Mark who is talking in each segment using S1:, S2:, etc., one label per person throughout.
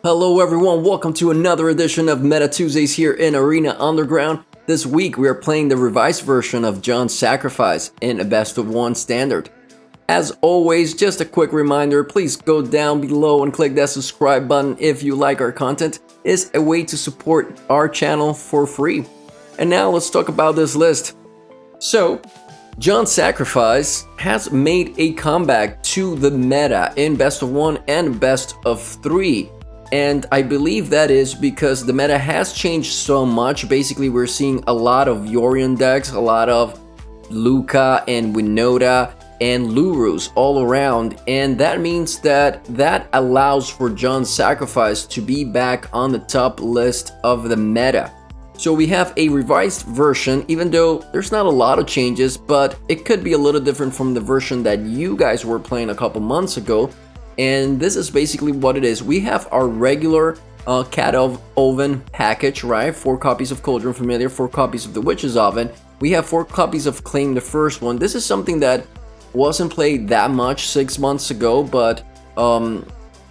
S1: Hello everyone, welcome to another edition of Meta Tuesdays here in Arena Underground. This week we are playing the revised version of John's Sacrifice in a best of one standard. As always, just a quick reminder, please go down below and click that subscribe button if you like our content. It's a way to support our channel for free. And now let's talk about this list. So, John's Sacrifice has made a comeback to the meta in best of one and best of three. And I believe that is because the meta has changed so much. Basically, we're seeing a lot of Yorion decks, a lot of Lukka and Winota and Lurus all around. And that means that allows for John's Sacrifice to be back on the top list of the meta. So we have a revised version, even though there's not a lot of changes, but it could be a little different from the version that you guys were playing a couple months ago. And this is basically what it is. We have our regular Cat of Oven package, right? 4 copies of Cauldron Familiar, 4 copies of the Witch's Oven. We have 4 copies of Claim the First One. This is something that wasn't played that much 6 months ago, but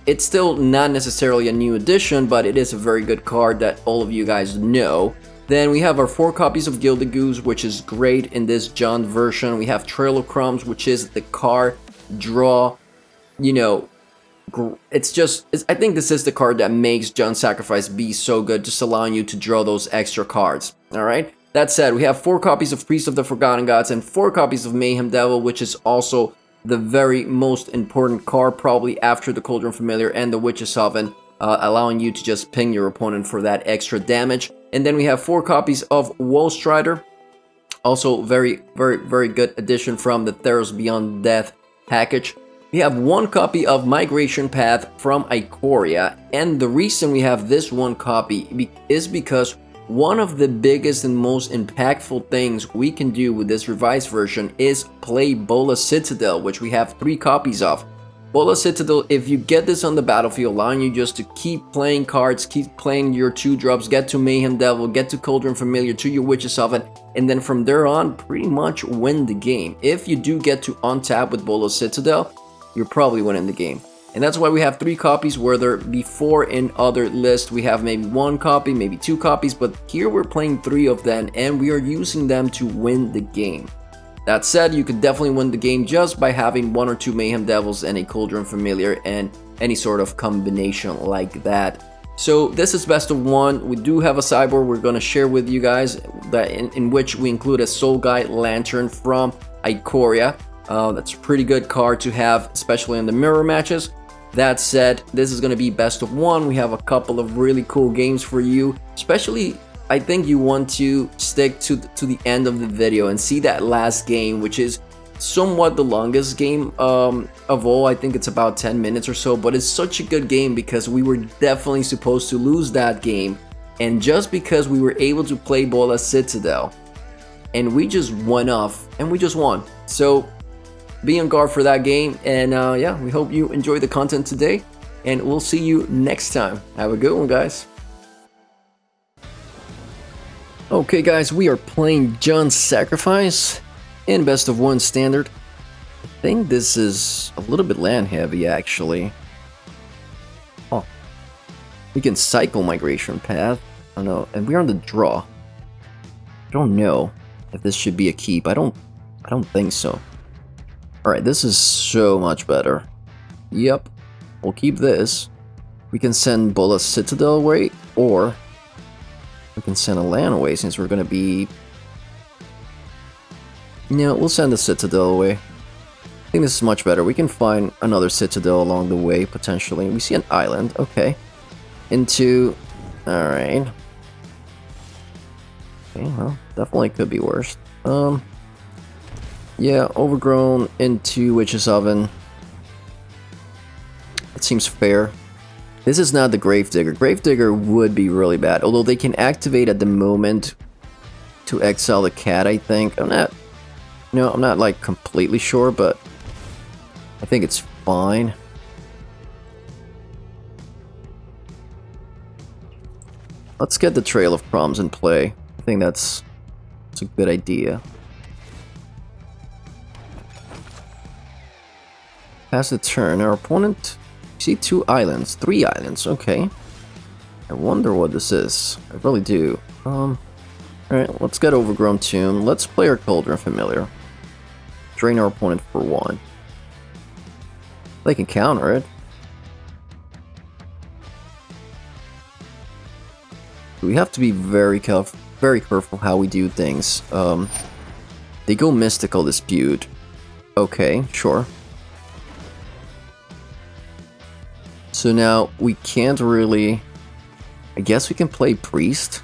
S1: it's still not necessarily a new addition, but it is a very good card that all of you guys know. Then we have our 4 copies of Gilded Goose, which is great in this John version. We have Trail of Crumbs, which is the card draw, you know, I think this is the card that makes John's Sacrifice be so good, just allowing you to draw those extra cards. Alright, that said, we have 4 copies of Priest of the Forgotten Gods and 4 copies of Mayhem Devil, which is also the very most important card, probably after the Cauldron Familiar and the Witch's Oven, allowing you to just ping your opponent for that extra damage. And then we have 4 copies of Woe Strider, also very good addition from the Theros Beyond Death package. We have 1 copy of Migration Path from Ikoria, and the reason we have this 1 copy is because one of the biggest and most impactful things we can do with this revised version is play Bola Citadel, which we have 3 copies of. Bola Citadel, if you get this on the battlefield, allowing you just to keep playing cards, keep playing your 2-drops, get to Mayhem Devil, get to Cauldron Familiar, to your Witch's Oven, and then from there on, pretty much win the game. If you do get to untap with Bola Citadel, you're probably winning the game. And that's why we have 3 copies, where before in other lists we have maybe 1 copy, maybe 2 copies, but here we're playing 3 of them and we are using them to win the game. That said, you could definitely win the game just by having 1 or 2 Mayhem Devils and a Cauldron Familiar and any sort of combination like that. So this is best of one. We do have a sideboard we're going to share with you guys that in which we include a Soul Guide Lantern from Ikoria. That's a pretty good card to have, especially in the mirror matches. That said, this is going to be best of one. We have a couple of really cool games for you. Especially, I think you want to stick to the end of the video and see that last game, which is somewhat the longest game of all. I think it's about 10 minutes or so, but it's such a good game because we were definitely supposed to lose that game. And just because we were able to play Bola Citadel, and we just went off and we just won. So be on guard for that game, and yeah, we hope you enjoy the content today, and we'll see you next time. Have a good one, guys. Okay guys, we are playing John's Sacrifice in best of one standard. I think this is a little bit land heavy actually. Oh, we can cycle Migration Path. I don't know, and we're on the draw. I don't know if this should be a keep. I don't think so. Alright, this is so much better. Yep, we'll keep this. We can send Bola Citadel away, or we can send a land away since we're going to be... No, we'll send the Citadel away. I think this is much better. We can find another Citadel along the way, potentially. We see an island, okay. Into... Alright. Okay, well, definitely could be worse. Yeah, Overgrown into Witch's Oven. It seems fair. This is not the Gravedigger. Gravedigger would be really bad, although they can activate at the moment to exile the cat, I think. I'm not like completely sure, but I think it's fine. Let's get the Trail of Crumbs in play. I think that's a good idea. Pass the turn. Our opponent... See, 2 islands. 3 islands. Okay. I wonder what this is. I really do. Alright, let's get Overgrown Tomb. Let's play our Cauldron Familiar. Drain our opponent for 1. They can counter it. We have to be very careful how we do things. They go Mystical Dispute. Okay, sure. So now we can't really... I guess we can play Priest.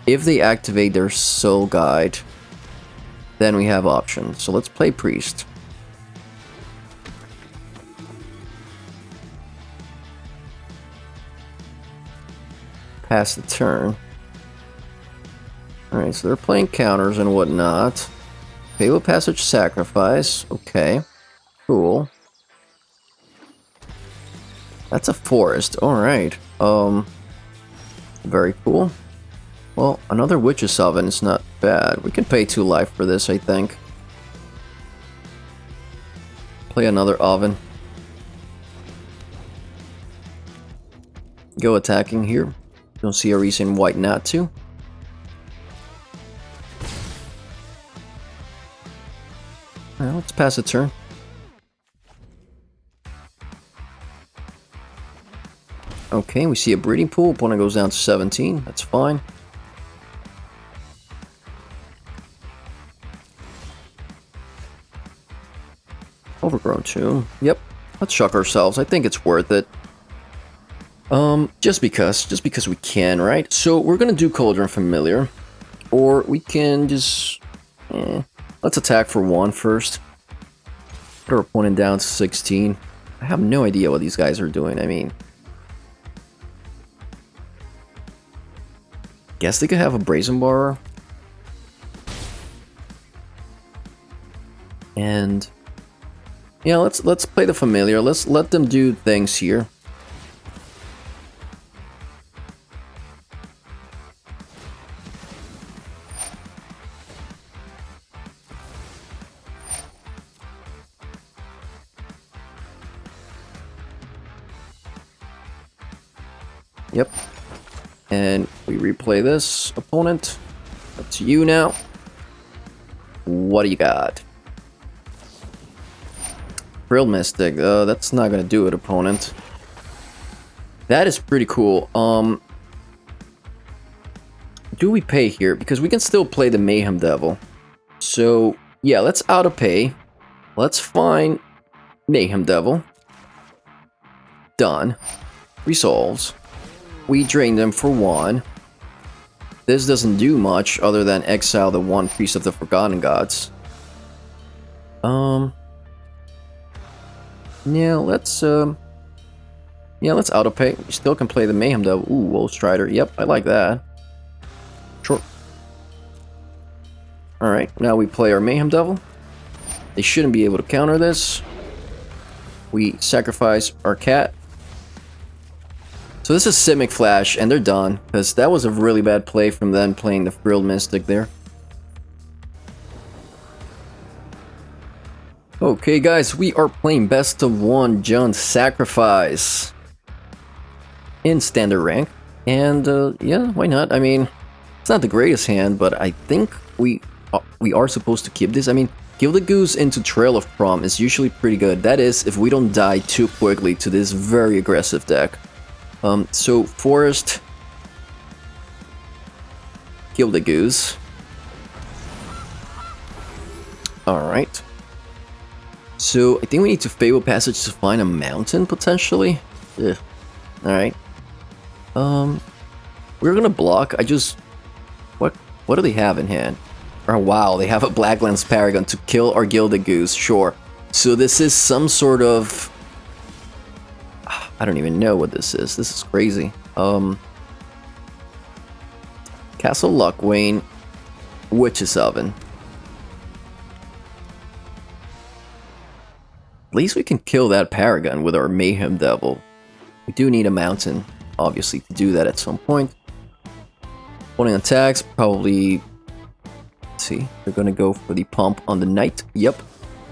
S1: If they activate their Soul Guide, then we have options. So let's play Priest. Pass the turn. Alright, so they're playing counters and whatnot. Fable Passage Sacrifice. Okay. Cool. That's a forest. Alright. Very cool. Well, another Witch's Oven is not bad. We can pay 2 life for this, I think. Play another Oven. Go attacking here. Don't see a reason why not to. Alright, let's pass a turn. Okay, we see a Breeding Pool. Opponent goes down to 17. That's fine. Overgrown Tomb. Yep. Let's shock ourselves. I think it's worth it. Just because we can, right? So we're gonna do Cauldron Familiar, or we can just let's attack for 1 first. Put our opponent down to 16. I have no idea what these guys are doing. I mean, guess they could have a Brazen Bar, and yeah, let's play the Familiar. Let's let them do things here. Yep. And we replay this. Opponent, up to you now. What do you got? Frill Mystic. That's not gonna do it, opponent. That is pretty cool. Do we pay here? Because we can still play the Mayhem Devil. So, yeah, let's auto pay. Let's find Mayhem Devil. Done. Resolves. We drain them for 1. This doesn't do much other than exile the 1 Priest of the Forgotten Gods. Yeah, let's auto pay. We still can play the Mayhem Devil. Ooh, Wolf Strider. Yep, I like that. Sure. Alright, now we play our Mayhem Devil. They shouldn't be able to counter this. We sacrifice our cat. So this is Simic Flash, and they're done, because that was a really bad play from them playing the Frilled Mystic there. Okay guys, we are playing best of 1 John Sacrifice in standard rank, and yeah, why not? I mean, it's not the greatest hand, but I think we are supposed to keep this. I mean, Gilded Goose into Trail of Prom is usually pretty good. That is, if we don't die too quickly to this very aggressive deck. So Forest, Gilded Goose. Alright. So I think we need to Fable Passage to find a mountain, potentially. Ugh. Alright. We're gonna block. What do they have in hand? Oh wow, they have a Blacklands Paragon to kill our Gilded Goose, sure. So this is some sort of... I don't even know what this is. This is crazy. Castle Luckwayne, Witch's Oven. At least we can kill that Paragon with our Mayhem Devil. We do need a mountain, obviously, to do that at some point. Opponent attacks, probably... Let's see, they're gonna go for the Pump on the Knight. Yep.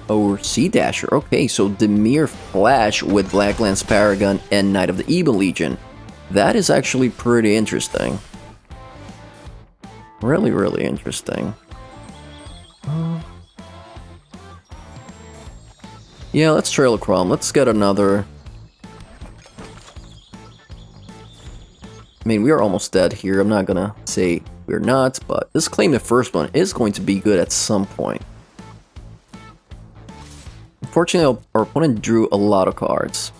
S1: Or Sea Dasher. Okay, so Demir Flash with Blacklands Paragon and Knight of the Evil Legion. That is actually pretty interesting. Really, really interesting. Yeah, let's trail a Chrome. Let's get another. I mean, we are almost dead here. I'm not gonna say we're not, but this claim the first one is going to be good at some point. Unfortunately, our opponent drew a lot of cards.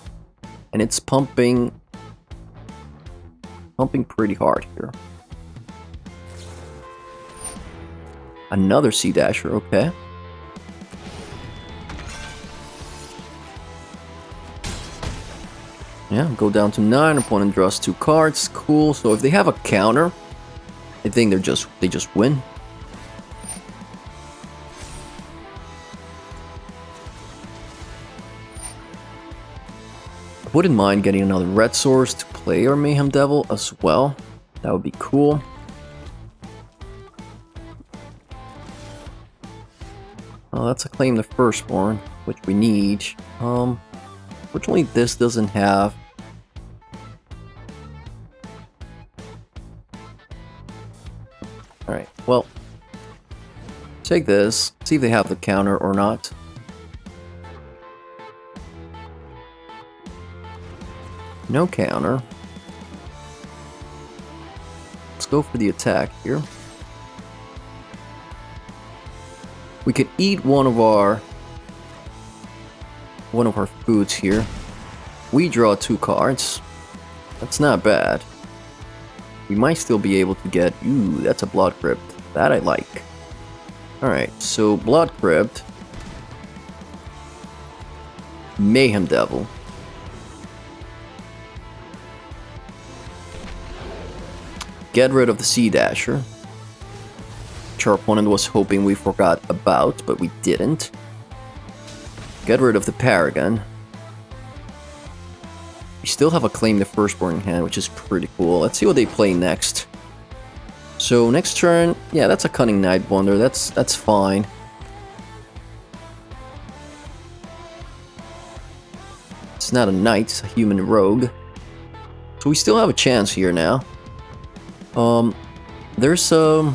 S1: And it's pumping pretty hard here. Another Sea Dasher, okay. Yeah, go down to 9, opponent draws 2 cards, cool. So if they have a counter, I think they just win. I wouldn't mind getting another red source to play our Mayhem Devil as well. That would be cool. Let's claim the firstborn, which we need. Fortunately, this doesn't have. Alright, well, take this, see if they have the counter or not. No counter. Let's go for the attack here. We could eat one of our foods here. We draw 2 cards. That's not bad. We might still be able to get... Ooh, that's a Blood Crypt. That I like. Alright, so Blood Crypt. Mayhem Devil. Get rid of the Sea Dasher, which our opponent was hoping we forgot about, but we didn't. Get rid of the Paragon. We still have a Claim the Firstborn in hand, which is pretty cool. Let's see what they play next. So next turn, yeah, that's a Cunning Night Wonder. That's fine. It's not a knight, it's a human rogue. So we still have a chance here now. There's the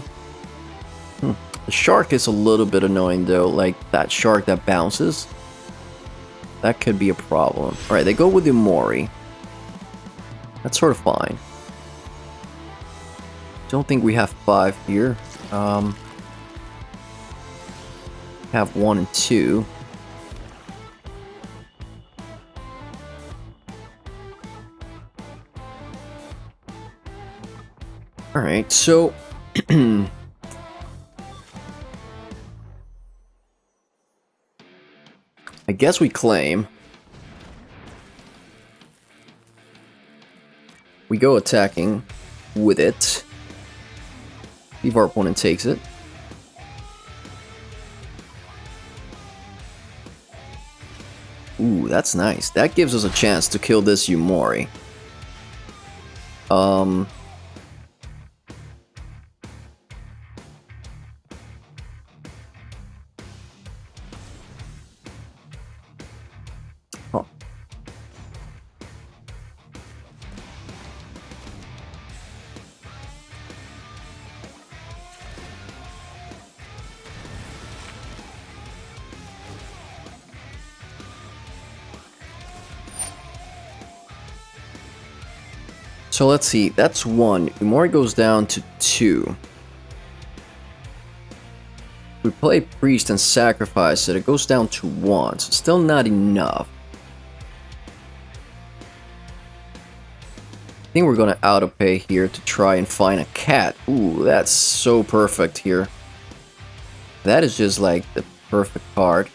S1: shark is a little bit annoying though, like that shark that bounces. That could be a problem. Alright, they go with the Mori. That's sort of fine. Don't think we have 5 here. Have 1 and 2. Alright, so... I guess we claim. We go attacking with it. See if our opponent takes it. Ooh, that's nice. That gives us a chance to kill this Yumori. So let's see, that's 1. Umori goes down to 2. We play Priest and sacrifice it, it goes down to 1. So still not enough. I think we're gonna autopay here to try and find a cat. Ooh, that's so perfect here. That is just like the perfect card.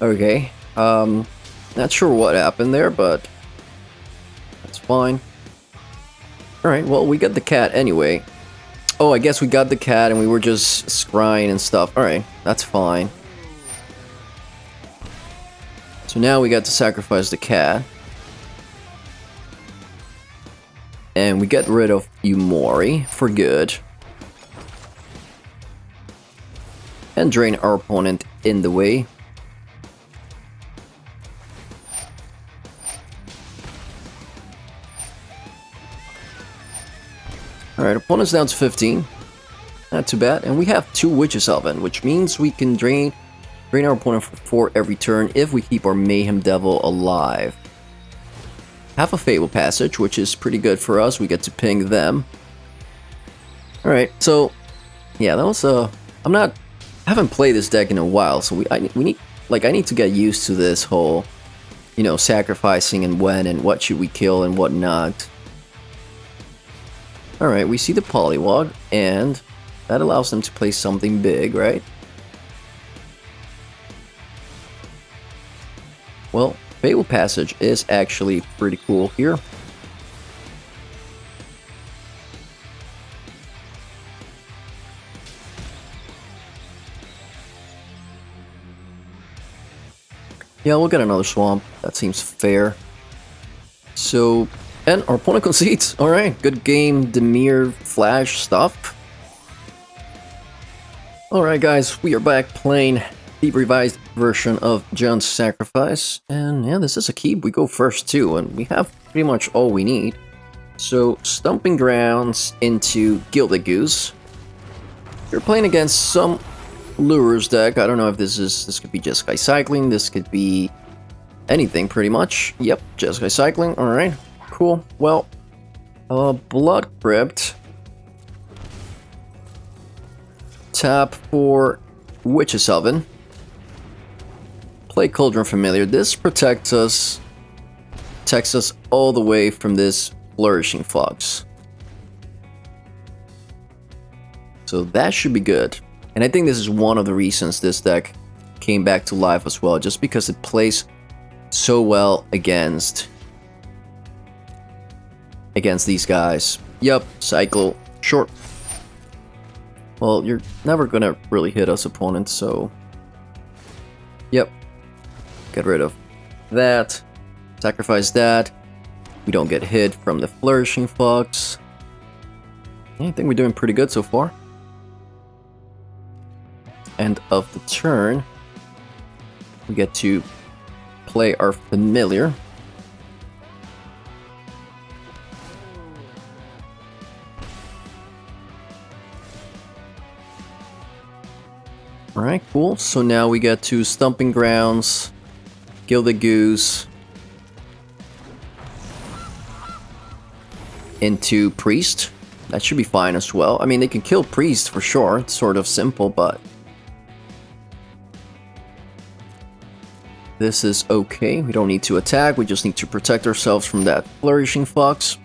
S1: Okay, not sure what happened there, but that's fine. Alright, well, we got the cat anyway. Oh, I guess we got the cat and we were just scrying and stuff. Alright, that's fine. So now we got to sacrifice the cat. And we get rid of Yumori for good. And drain our opponent in the way. Alright, opponent's down to 15. Not too bad. And we have 2 Witches Oven, which means we can drain our opponent for 4 every turn if we keep our Mayhem Devil alive. Have a Fable Passage, which is pretty good for us. We get to ping them. Alright, so yeah, that was I haven't played this deck in a while, so I need to get used to this whole, you know, sacrificing and when and what should we kill and what not. Alright, we see the Polywog, and that allows them to play something big, right? Well, Fable Passage is actually pretty cool here. Yeah, we'll get another Swamp. That seems fair. So, and our opponent concedes. Alright, good game, Demir Flash stuff. Alright guys, we are back playing the revised version of John's Sacrifice. And yeah, this is a keep. We go first too, and we have pretty much all we need. So, Stomping Grounds into Gilded Goose. You're playing against some Lures deck. I don't know if this could be Jeskai Cycling, this could be anything pretty much. Yep, Jeskai Cycling, alright, cool. Well, Blood Crypt. Tap for Witch's Oven. Play Cauldron Familiar. This protects us all the way from this Flourishing Fox. So that should be good. And I think this is one of the reasons this deck came back to life as well, just because it plays so well against these guys. Yup, cycle, short. Well, you're never gonna really hit us opponents, so yep. Get rid of that. Sacrifice that. We don't get hit from the Flourishing Fox. I think we're doing pretty good so far. End of the turn, we get to play our Familiar. Alright, cool. So now we get to Stomping Grounds, Gilded Goose, into Priest. That should be fine as well. I mean, they can kill Priest for sure. It's sort of simple, but this is okay. We don't need to attack. We just need to protect ourselves from that Flourishing Fox.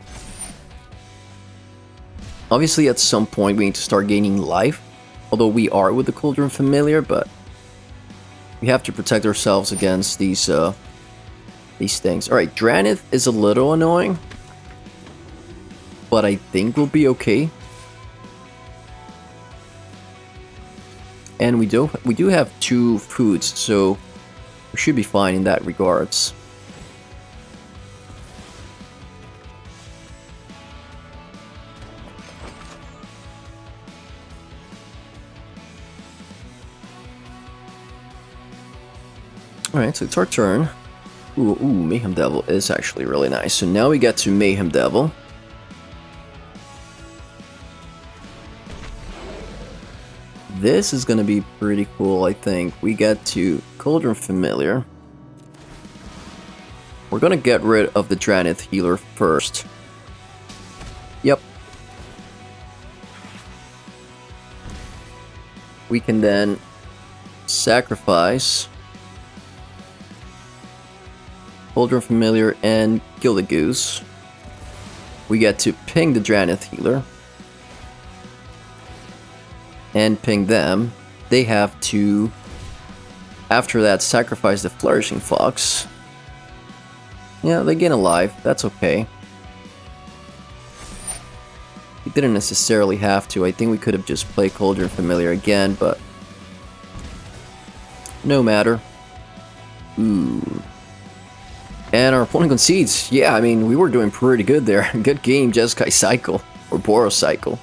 S1: Obviously, at some point, we need to start gaining life. Although we are with the Cauldron Familiar, but we have to protect ourselves against these things. Alright, Dranith is a little annoying, but I think we'll be okay. And we do have 2 foods, so we should be fine in that regards. Alright, so it's our turn. Ooh, Mayhem Devil is actually really nice. So now we get to Mayhem Devil. This is gonna be pretty cool, I think. We get to Cauldron Familiar. We're gonna get rid of the Dranith Healer first. Yep. We can then sacrifice Cauldron Familiar and Gilded Goose. We get to ping the Dranith Healer. And ping them. They have to, after that, sacrifice the Flourishing Fox. Yeah, they gain a life. That's okay. We didn't necessarily have to. I think we could have just played Cauldron Familiar again, but no matter. Ooh. And our opponent concedes. Yeah, I mean, we were doing pretty good there. Good game, Jeskai Cycle. Or Boros Cycle.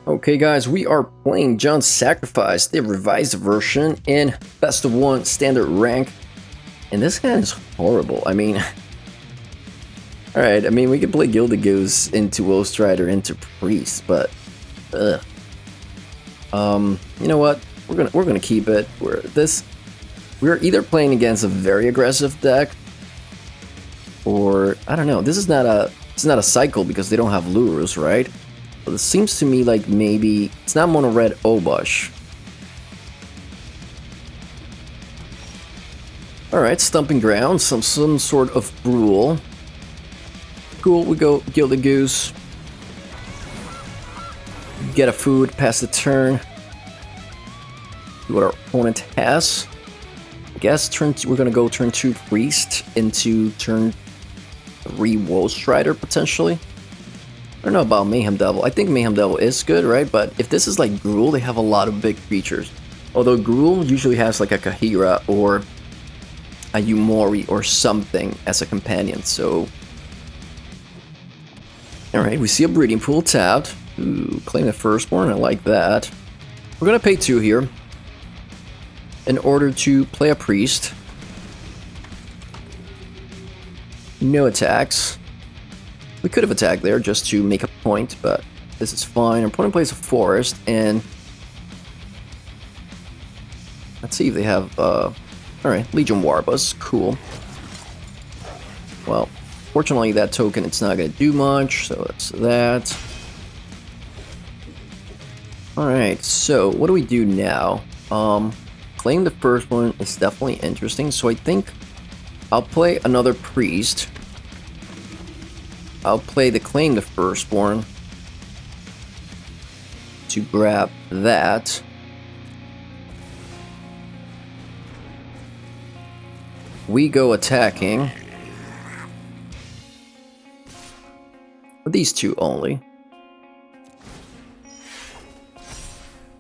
S1: Okay guys, we are playing John's Sacrifice, the revised version in Best of 1 standard rank. And this guy is horrible. I mean, Alright, I mean, we could play Gilded Goose into Ghost Rider into Priest, but... Ugh. You know what? We're gonna keep it. We're either playing against a very aggressive deck, or I don't know. This is not a cycle because they don't have lures, right? But it seems to me like maybe it's not mono red Obush. Alright, Stomping Ground, some sort of Gruel. Cool, we go Gilded Goose. Get a food, pass the turn. See what our opponent has. I guess we're gonna go turn 2 Priest into turn 3 Ghost Rider potentially. I don't know about Mayhem Devil. I think Mayhem Devil is good, right? But if this is like Gruel, they have a lot of big creatures. Although Gruel usually has like a Kahira or a Yumori or something as a companion, so... Alright, we see a Breeding Pool tapped. Ooh, claim the Firstborn, I like that. We're gonna pay 2 here in order to play a Priest. No attacks. We could have attacked there just to make a point, but this is fine. Our opponent plays a Forest, and let's see if they have, alright, Legion Warbus, cool. Well, fortunately that token, it's not going to do much, so that's that. Alright, so what do we do now? Claim the first one is definitely interesting, so I think I'll play another Priest. I'll play the Claim the Firstborn to grab that. We go attacking. With these 2 only.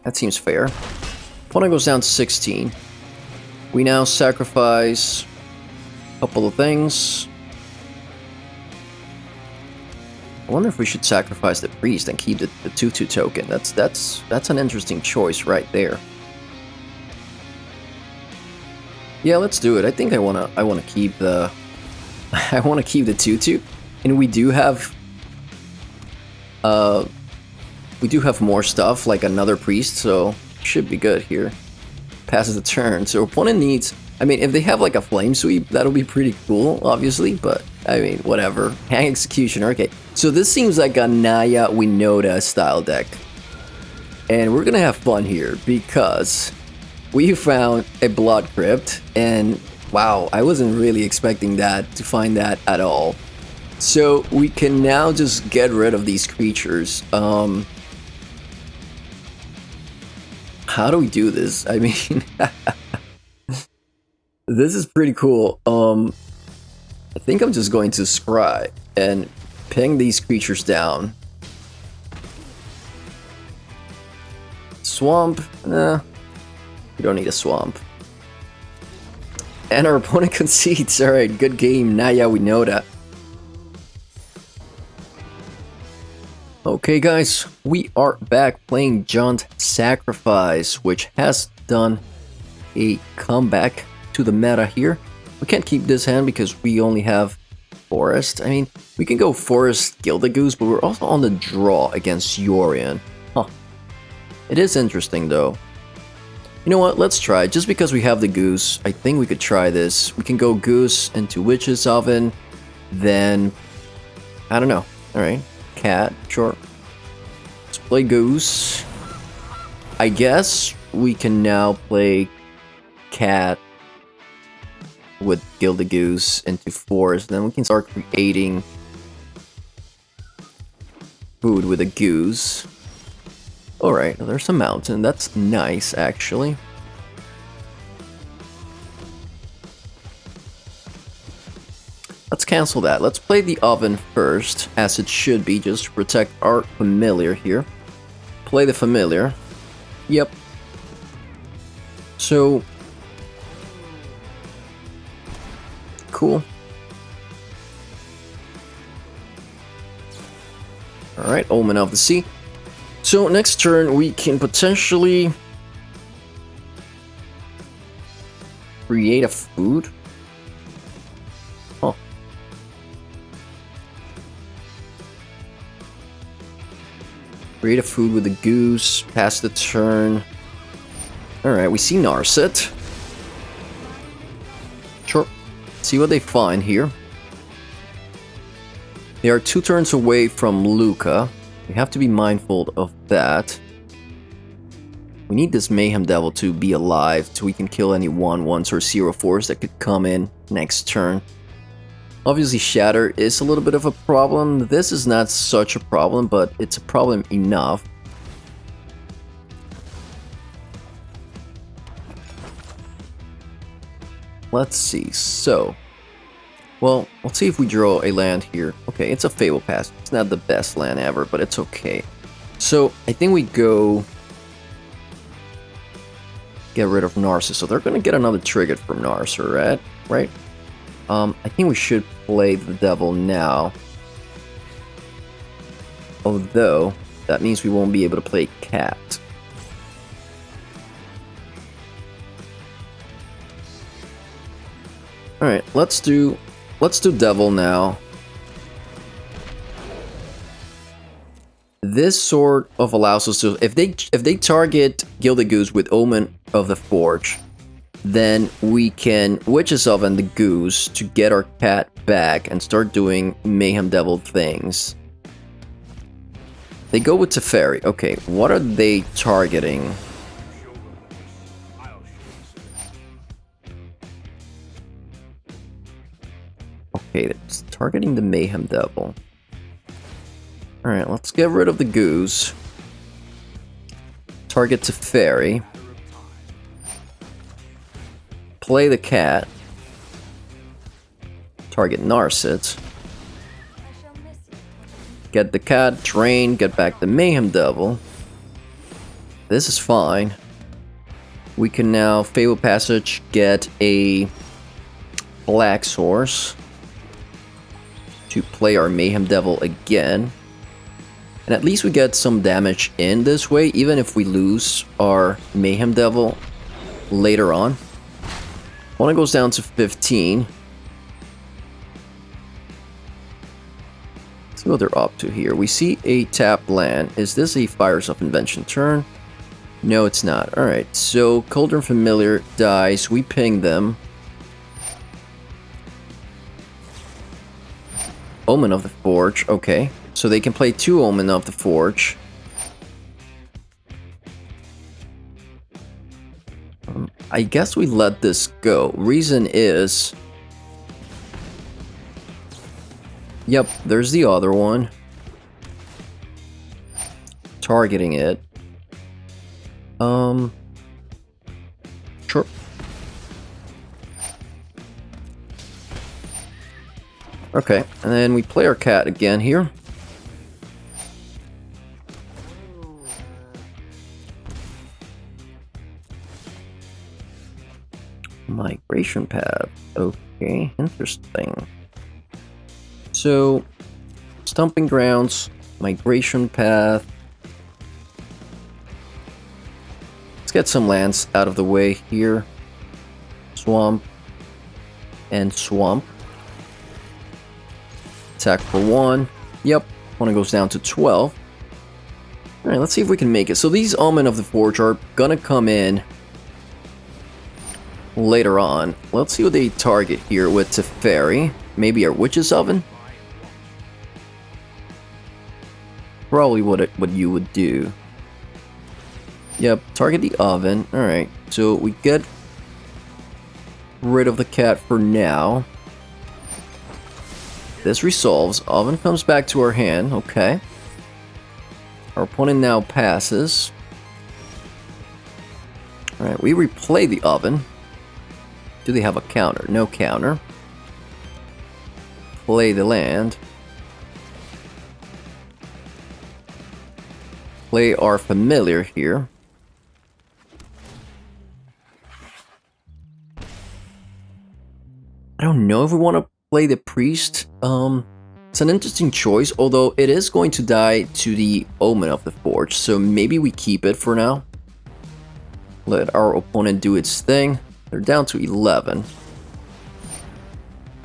S1: That seems fair. Opponent goes down to 16. We now sacrifice a couple of things. I wonder if we should sacrifice the Priest and keep the 2/2 token. That's an interesting choice right there. Yeah, let's do it. I think I wanna keep the I wanna keep the 2/2, and we do have more stuff like another Priest, so should be good here. Passes the turn. So opponent needs, I mean, if they have like a Flame Sweep, that'll be pretty cool, obviously, but I mean, whatever. Hang Executioner, okay. So this seems like a Naya Winota style deck. And we're gonna have fun here because we found a Blood Crypt, and wow, I wasn't really expecting to find that at all. So we can now just get rid of these creatures. How do we do this? I mean, this is pretty cool. I think I'm just going to scry and ping these creatures down. Swamp? Nah, we don't need a swamp. And our opponent concedes. Alright, good game, Naya Winota. Okay guys, we are back playing John's Sacrifice, which has done a comeback to the meta here. We can't keep this hand because we only have Forest. I mean, we can go Forest, Gilded Goose, but we're also on the draw against Yorion. Huh. It is interesting though. You know what, let's try. Just because we have the Goose, I think we could try this. We can go Goose into Witch's Oven, then... I don't know. Alright. Cat, sure. Let's play Goose. I guess we can now play Cat with Gilded Goose into Forest. Then we can start creating food with a Goose. Alright, there's a mountain. That's nice, actually. Let's cancel that. Let's play the Oven first, as it should be, just to protect our Familiar here. Play the Familiar. Yep. So... cool. Alright, Omen of the Sea. So next turn we can potentially create a food. Oh. Create a food with the goose. Pass the turn. Alright, we see Narset. Sure. See what they find here. They are 2 turns away from Lukka. We have to be mindful of that. We need this Mayhem Devil to be alive so we can kill any 1/1s or 0/4s that could come in next turn. Obviously Shatter is a little bit of a problem. This is not such a problem, but it's a problem enough. Let's see, so... Well, let's see if we draw a land here. Okay, it's a Fable Pass. It's not the best land ever, but it's okay. So, I think we go... Get rid of Narcissus. So they're gonna get another trigger from Narcissus, right? I think we should play the Devil now. Although, that means we won't be able to play Cat. Alright, let's do Devil now. This sort of allows us to, if they target Gilded Goose with Omen of the Forge, then we can Witch's Oven the Goose to get our cat back and start doing Mayhem Devil things. They go with Teferi. Okay, what are they targeting? Okay, it's targeting the Mayhem Devil. Alright, let's get rid of the Goose. Target Teferi. Play the cat. Target Narset. Get the cat, drain, get back the Mayhem Devil. This is fine. We can now Fable Passage, get a Black Source to play our Mayhem Devil again. And at least we get some damage in this way, even if we lose our Mayhem Devil later on. One goes down to 15. Let's see what they're up to here. We see a tapped land. Is this a Fires of Invention turn? No, it's not. Alright, so Cauldron Familiar dies. We ping them. Omen of the Forge. Okay, so they can play 2 Omen of the Forge. I guess we let this go. Reason is... Yep, there's the other one. Targeting it. Sure. Okay, and then we play our cat again here. Migration path. Okay, interesting. So, Stomping Grounds, Migration path. Let's get some lands out of the way here. Swamp and Swamp. Attack for 1. Yep, one goes down to 12. Alright, let's see if we can make it. So these Omen of the Forge are gonna come in later on. Let's see what they target here with Teferi. Maybe our Witch's Oven? Probably what you would do. Yep, target the oven. Alright, so we get rid of the cat for now. This resolves. Oven comes back to our hand. Okay. Our opponent now passes. Alright, we replay the oven. Do they have a counter? No counter. Play the land. Play our familiar here. I don't know if we want to play the priest. It's an interesting choice, although it is going to die to the Omen of the Forge, so maybe we keep it for now. Let our opponent do its thing. They're down to 11.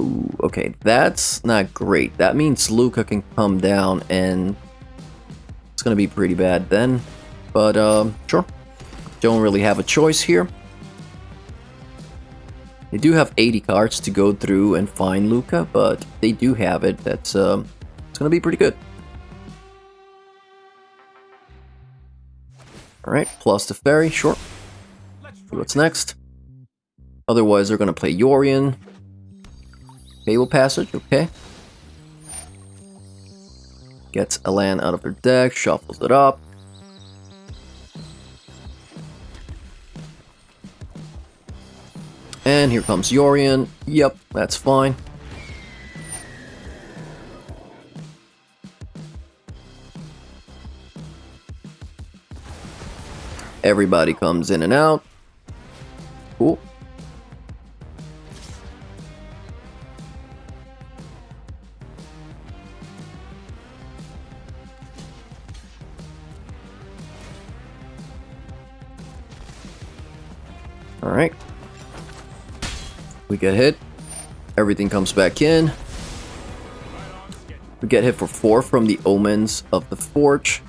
S1: Ooh, okay, that's not great. That means Lukka can come down and it's gonna be pretty bad then. But, sure. Don't really have a choice here. They do have 80 cards to go through and find Lukka, but they do have it. That's, it's gonna be pretty good. Alright, plus the fairy, sure. See what's next. Otherwise, they're gonna play Yorion. Fable Passage, okay. Gets a land out of their deck, shuffles it up. And here comes Yorion. Yep, that's fine. Everybody comes in and out. Cool. All right. We get hit. Everything comes back in. We get hit for 4 from the Omens of the Forge.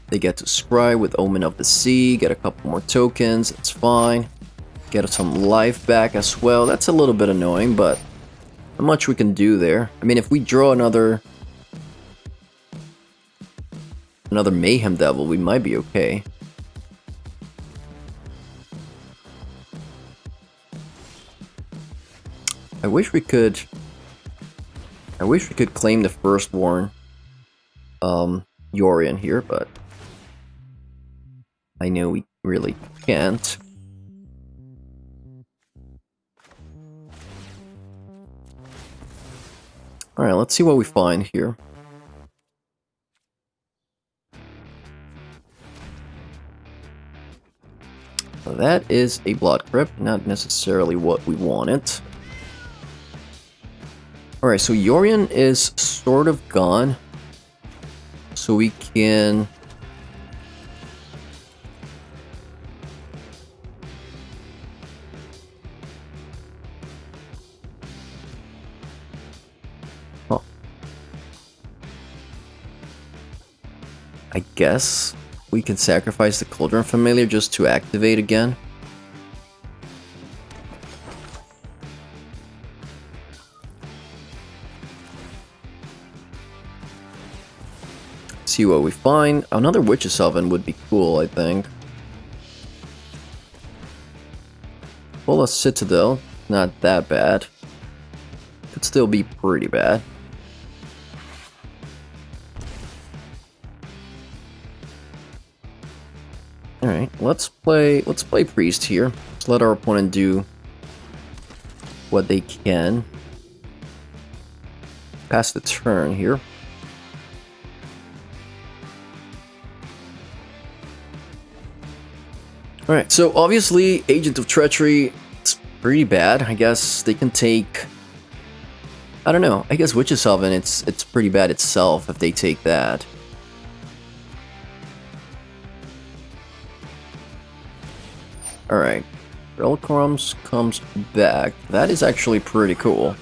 S1: They get to scry with Omen of the Sea. Get a couple more tokens. It's fine. Get some life back as well. That's a little bit annoying, but not much we can do there. I mean, if we draw another Mayhem Devil, we might be okay. I wish we could claim the Firstborn Yorion here, but I know we really can't. Alright, let's see what we find here. So that is a Blood Crypt, not necessarily what we wanted. Alright, so Yorion is sort of gone. So we can... Huh. I guess we can sacrifice the Cauldron Familiar just to activate again. See what we find. Another Witch's Oven would be cool, I think. Well, a Citadel, not that bad. Could still be pretty bad. Alright, let's play Priest here. Let's let our opponent do what they can. Pass the turn here. Alright, so obviously Agent of Treachery, it's pretty bad. I guess they can take... I don't know, I guess Witch's Oven, it's pretty bad itself if they take that. Alright, Relcrums comes back. That is actually pretty cool.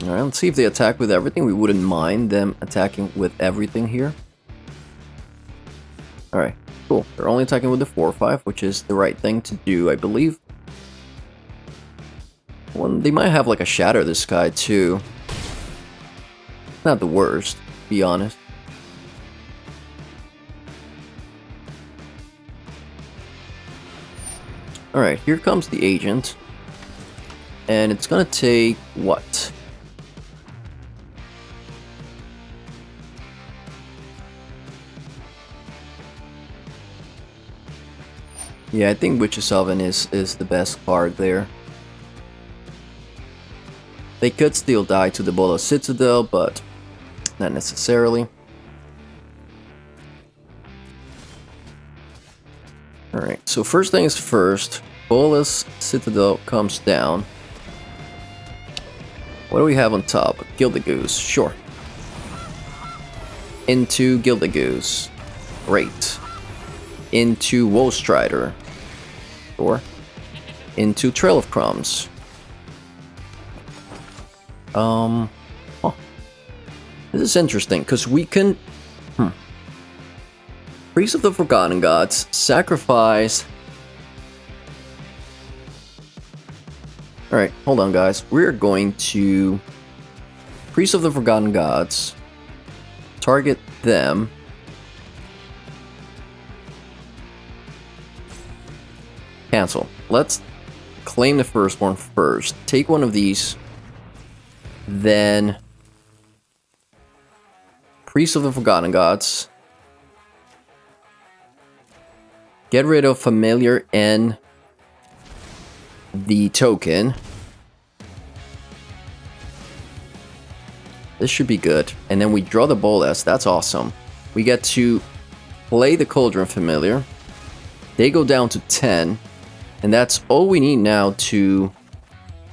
S1: Alright, let's see if they attack with everything. We wouldn't mind them attacking with everything here. Alright, cool. They're only attacking with the 4/5, which is the right thing to do, I believe. Well, they might have like a Shatter this guy too. Not the worst, to be honest. Alright, here comes the Agent. And it's gonna take what? Yeah, I think Witch's Oven is the best card there. They could still die to the Bola Citadel, but not necessarily. Alright, so first things first, Bola's Citadel comes down. What do we have on top? Gildagoose, sure. Into Gildagoose. Great. into Woe Strider. Or into Trail of Crumbs. Huh. This is interesting, because we can... Priest of the Forgotten Gods, sacrifice... Alright, hold on guys. We're going to... Priest of the Forgotten Gods. Target them. Cancel. Let's claim the first one first. Take one of these. Then... Priest of the Forgotten Gods. Get rid of Familiar and the token. This should be good. And then we draw the Bolas. That's awesome. We get to play the Cauldron Familiar. They go down to 10. And that's all we need now to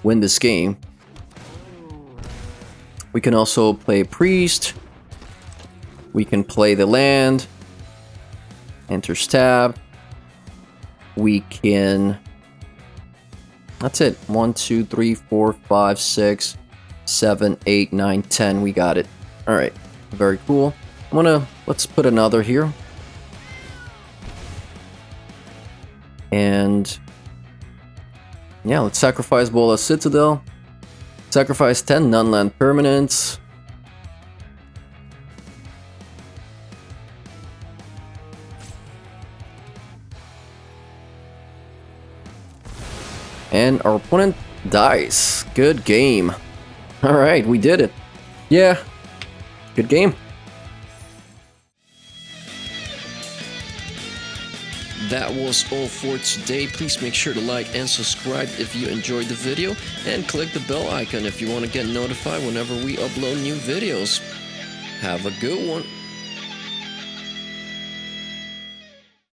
S1: win this game. We can also play Priest. We can play the land. Enter Stab. We can... That's it. 1, 2, 3, 4, 5, 6, 7, 8, 9, 10. We got it. Alright. Very cool. Let's put another here. And... yeah, let's sacrifice Bola Citadel. Sacrifice 10 non-land permanents. And our opponent dies. Good game. Alright, we did it. Yeah, good game.
S2: That was all for today. Please make sure to like and subscribe if you enjoyed the video, and click the bell icon if you want to get notified whenever we upload new videos. Have a good one.